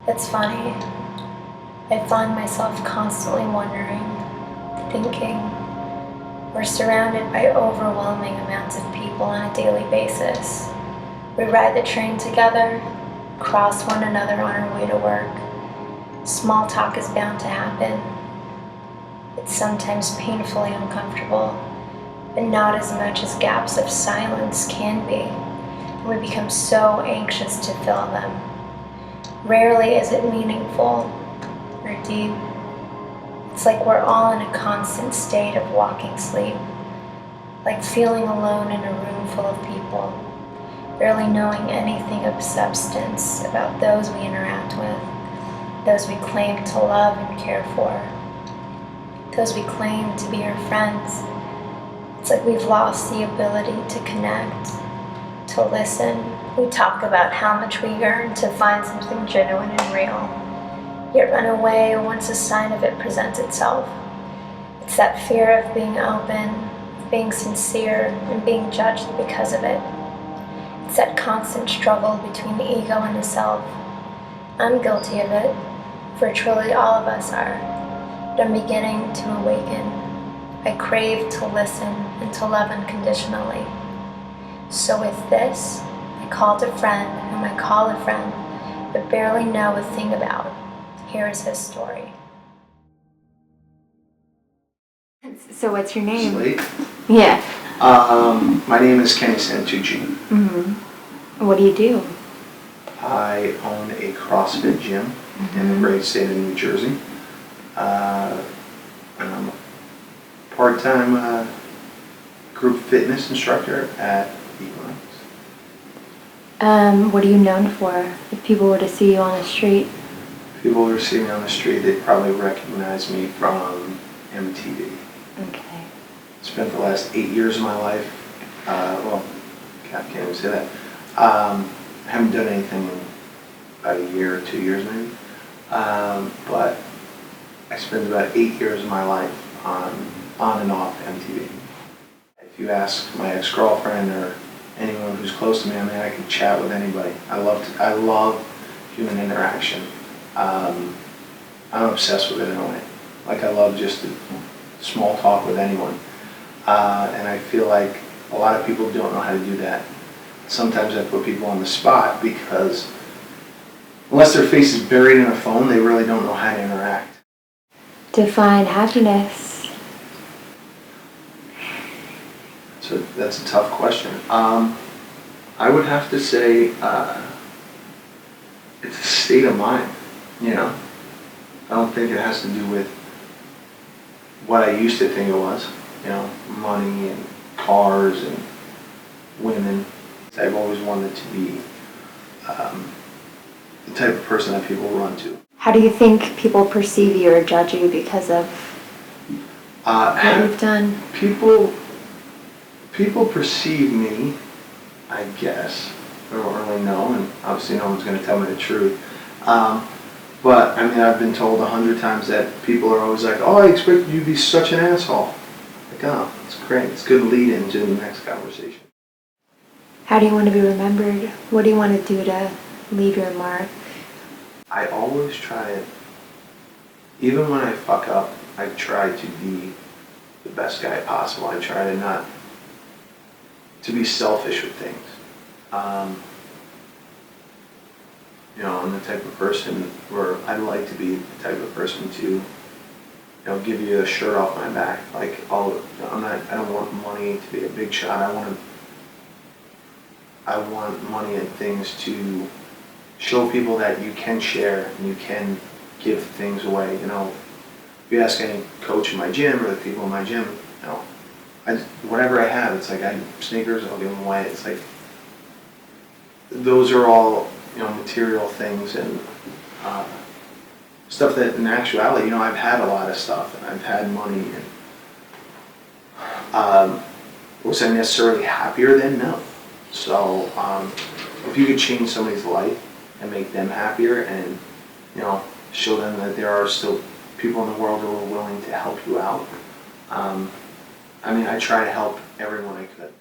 It's funny. I find myself constantly wondering, thinking, we're surrounded by overwhelming amounts of people on a daily basis. We ride the train together, cross one another on our way to work. Small talk is bound to happen. It's sometimes painfully uncomfortable, but not as much as gaps of silence can be, and we become so anxious to fill them. Rarely is it meaningful or deep. It's like we're all in a constant state of walking sleep, like feeling alone in a room full of people, barely knowing anything of substance about those we interact with, those we claim to love and care for, those we claim to be our friends. It's like we've lost the ability to connect, to listen. We talk about how much we yearn to find something genuine and real, yet run away once a sign of it presents itself. It's that fear of being open, of being sincere, and being judged because of it. It's that constant struggle between the ego and the self. I'm guilty of it. Virtually all of us are. But I'm beginning to awaken. I crave to listen and to love unconditionally. So with this, I called a friend whom I call a friend, but barely know a thing about. Here is his story. So what's your name? Slate. Yeah. My name is Kenny Santucci. Mm-hmm. What do you do? I own a CrossFit gym in the great state of New Jersey. And I'm a part-time group fitness instructor at Equinox. What are you known for? If people were to see you on the street? If people were to see me on the street, they'd probably recognize me from MTV. Okay. Spent the last 8 years of my life, well, I can't even say that. I haven't done anything in about a year or 2 years maybe. But I spent about 8 years of my life on and off MTV. If you ask my ex-girlfriend or anyone who's close to me, I mean, I can chat with anybody. I love human interaction. I'm obsessed with it in a way. Like I love just the small talk with anyone. And I feel like a lot of people don't know how to do that. Sometimes I put people on the spot because unless their face is buried in a phone, they really don't know how to interact. Define happiness. So that's a tough question. I would have to say it's a state of mind, you know. I don't think it has to do with what I used to think it was, you know, money and cars and women. I've always wanted to be the type of person that people run to. How do you think people perceive you or judge you because of what you've done? People perceive me, I guess. I don't really know, and obviously no one's going to tell me the truth. But I mean, I've been told 100 times that people are always like, "Oh, I expected you to be such an asshole." Like, oh, it's great. It's a good lead into the next conversation. How do you want to be remembered? What do you want to do to leave your mark? I always try it. Even when I fuck up, I try to be the best guy possible. I try to not to be selfish with things. You know, I'm the type of person where I'd like to be the type of person to, you know, give you a shirt off my back. Like, I don't want money to be a big shot. I want money and things to show people that you can share and you can give things away. You know, if you ask any coach in my gym or the people in my gym, you know, whatever I have, it's like sneakers, I'll give them away. It's like, those are all, you know, material things and stuff that in actuality, you know, I've had a lot of stuff and I've had money and was I necessarily happier then? No. So if you could change somebody's life and make them happier and, you know, show them that there are still people in the world who are willing to help you out. I mean, I try to help everyone I could.